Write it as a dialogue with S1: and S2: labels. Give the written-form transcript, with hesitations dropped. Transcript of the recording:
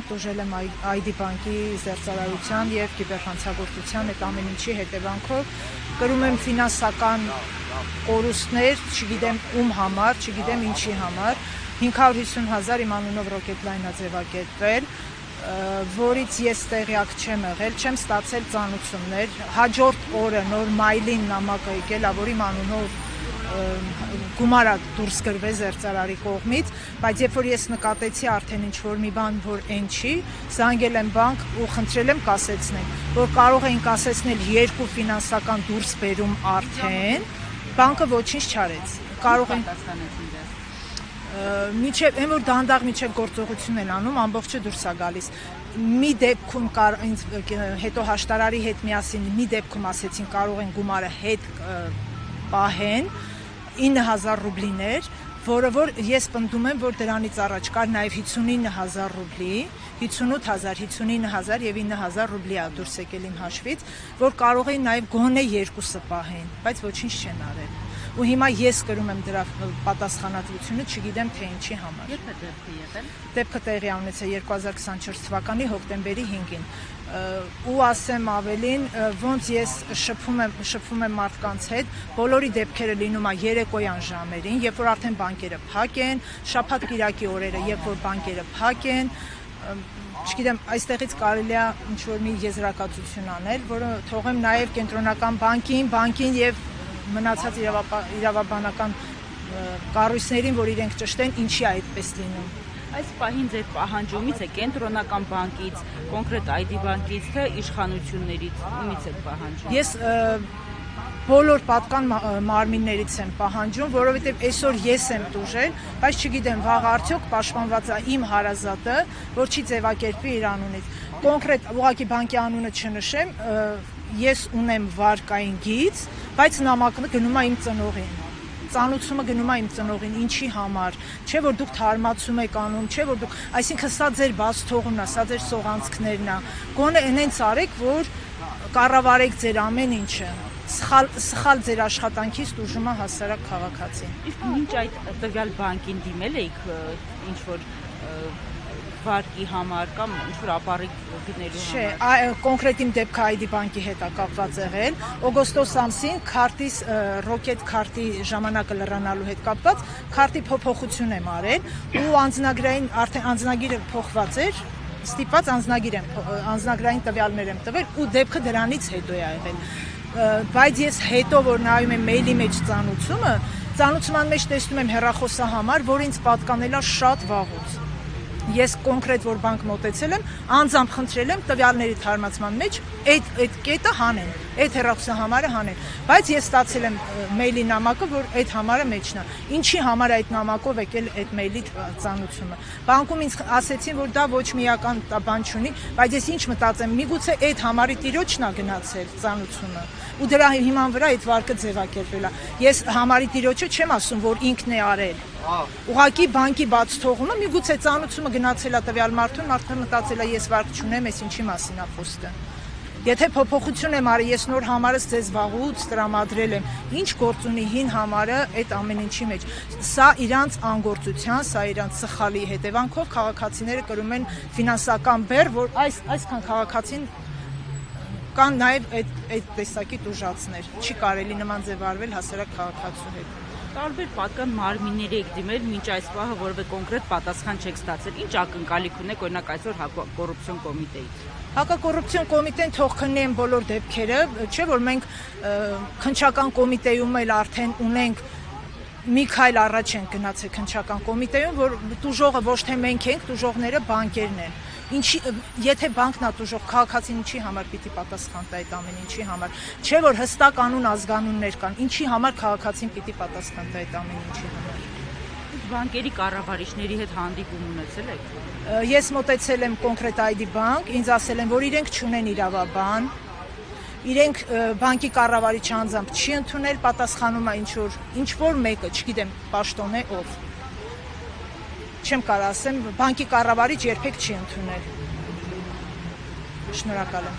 S1: տուժել եմ ID բանկի զերծարարության եւ կիբերհանցագործության այդ ամեն ինչի հետևանքով, կրում եմ ֆինանսական կորուստներ, չգիտեմ ում համար, չգիտեմ ինչի համար, 550,000 իմ անունով Rocketline-ը ձևակերպվել, որից ես տեղյակ չեմ եղել, չեմ ստացել ծանուցումներ, հաջորդ օրը նոր մայլին նամակ եկել, որ իմ անունով գումար դուրս գրվեց զերծարարի կողմից, բայց երբ որ ես նկատեցի արդեն ինչ-որ մի բան, որ այն չի, զանգել եմ բանկ ու խնդրել եմ կասեցնել, որ կարող էին կասեցնել 2 ֆինանսական դուրսբերում արդեն, բանկը ոչինչ չարեց, կարող են մինչև այն որ դանդաղ մինչև գործողություն են անում, ամբողջը դուրս է գալիս։ Մի դեպքում հետո հաշտարարի հետ միասին մի դեպքում ասեցին կարող են գումարը հետ պահեն 9,000 ռուբլիներ, որը որ ես պնդում եմ, որ դրանից առաջ կար նաև 59,000 ռուբլի, 58,000, 59,000 եւ 9,000 ռուբլի ա դուրս եկել իմ հաշվից, որ կարող էին նաև գոնե 2-ը պահեն, բայց ոչինչ չեն արել։ Ու հիմա ես կրում եմ դրա պատասխանատվությունը, չգիտեմ թե ինչի համար։
S2: Երբ է դեպքը եղել։
S1: Դեպքը տեղի ունեցել 2024 թվականի հոկտեմբերի 5-ին։ Ու ասեմ ավելին, ոնց ես շփվում եմ մարդկանց հետ, բոլորի դեպքերը լինում է երեկոյան ժամերին, երբ որ արդեն բանկերը փակ են, շաբաթ-կիրակի օրերը, երբ որ բանկերը փակ են, չգիտեմ, այստեղից կարելի է ինչ-որ մի եզրակացություն անել, որը թողեմ նաև կենտրոնական բանկին եւ մնացած իրավաբանական կառույցներին, որ իրենք ճշտեն, ինչի է այդպես լինում։
S2: Այս պահին ձեր պահանջումից է կենտրոնական բանկից, կոնկրետ ID բանկից, թե իշխանություններից, ումից եք պահանջում։
S1: Ես բոլոր պատկան մարմիններից եմ պահանջում, որովհետև այսօր ես եմ տուժել, բայց չգիտեմ վաղ արդյոք պաշտպանված է իմ հարազատը, որ չի ձևակերպի իր անունից։ Կոնկրետ ուղղակի բանկի անունը չնշեմ, ես ունեմ վարկային գիծ, բայց նամակը գնում է իմ ծնողին։ Ծանուցումը գնում է իմ ծնողին, ինչի համար, չէ որ դուք թարմացում եք անում, չէ որ դուք, այսինքն սա ձեր բաց թողումն է, սա ձեր սողանցքներն է, գոնե այնենց արեք, որ կառավարեք ձեր ամեն ինչը, սխալ ձեր աշխատանքից տուժում է հասարակ քաղաքացին։
S2: Իսկ մինչ այդ տվյալ բանկին դիմել եք ինչ-որ վարկի համար կամ ինչ-որ ապառիկ գնելու համար։
S1: Չէ, կոնկրետ իմ դեպքը ID բանկի հետ է կապված եղել։ Օգոստոս ամսին քարտիս Rocket քարտի ժամանակը լրանալու հետ կապված քարտի փոփոխություն եմ արել ու անձնագրային արդեն անձնագիրը փոխված էր, ստիպված անձնագրային տվյալներ եմ տվել ու դեպքը դրանից հետո է եղել։ Բայց ես հետո որ նայում եմ մեյլի մեջ ծանուցման մեջ տեսնում եմ հեռախոսահամար, որ ինձ պատկանել է շատ վաղուց։ Ես կոնկրետ որ բանկ մոտեցել եմ, անձամբ խնդրել եմ տվյալների թարմացման մեջ այդ կետը հանեն, այդ հեռախոսահամարը հանեն, բայց ես ստացել եմ մեյլի նամակը, որ այդ համարը մեջն է։ Ինչի համար այդ նամակով եկել այդ մեյլի ծանուցումը։ Բանկում ինձ ասեցին, որ դա ոչ միական բան չունի, բայց ես ինչ մտածեմ, միգուցե այդ համարի տիրոջն է գնացել ծանուցումը։ Ու դրա հիման վրա այդ վարկը ձևակերպվել է։ Ես համարի տիրոջը չեմ ասում, որ ինքն է արել։ Ուղղակի բանկի բաց թողումը միգուցե ծանուցումը գնացել է տվյալ մարդուն, մարդը մտածել է ես վարկ չունեմ, ես ինչի մասին է խոսքը։ Եթե փոփոխություն եմ արել, ես նոր համարս ձեզ վաղուց տրամադրել եմ, ինչ գործ ունի հին համարը այդ ամեն ինչի մեջ։ Սա իրանց անգործության, սա իրանց սխալի հետևանքով քաղաքացիները կրում են ֆինանսական բեռ, որ այսքան քաղաքացին կան նաև այդ տեսակի տուժածներ։ Չի կարելի նման ձև արվել հասարակ քաղաքացու հետ։
S2: Տարբեր պատկան մարմինների եք դիմել, մինչ այս պահը որևէ կոնկրետ պատասխան չեք ստացել։ Ինչ ակնկալիք ունեք օրինակ այսօր հակակոռուպցիոն կոմիտեից։
S1: Հակակոռուպցիոն կոմիտեն թող քննեն բոլոր դեպքերը, չէ՞ որ մենք քննչական կոմիտեում էլ արդեն ունենք մի քայլ առաջ ենք գնացել քննչական կոմիտեում, որ տուժողը ոչ թե մենք ենք, տուժողները բանկերն են։ Եթե բանկն է տուժող, քաղաքացին ինչի համար պիտի պատասխան տա այդ ամեն ինչի համար, չէ որ հստակ անուն ազգանուններ կան, ինչի համար քաղաքացին պիտի պատասխան տա այդ ամեն ինչի համար։
S2: Բանկերի կառավարիչների հետ հանդիպում ունեցել եք։
S1: Ես մոտեցել եմ կոնկրետ ID բանկ, ինձ ասել են, որ իրենք չունեն իրավաբան, իրենք բանկի կառավարիչը անձամբ չի ընդունել, պատասխանում է ինչ-որ մեկը, չգիտեմ, պաշտոն է ով։ Չեմ կարող ասեմ, բանկի կառավարիչ երբեք չի ընդունել։ Շնորհակալ եմ։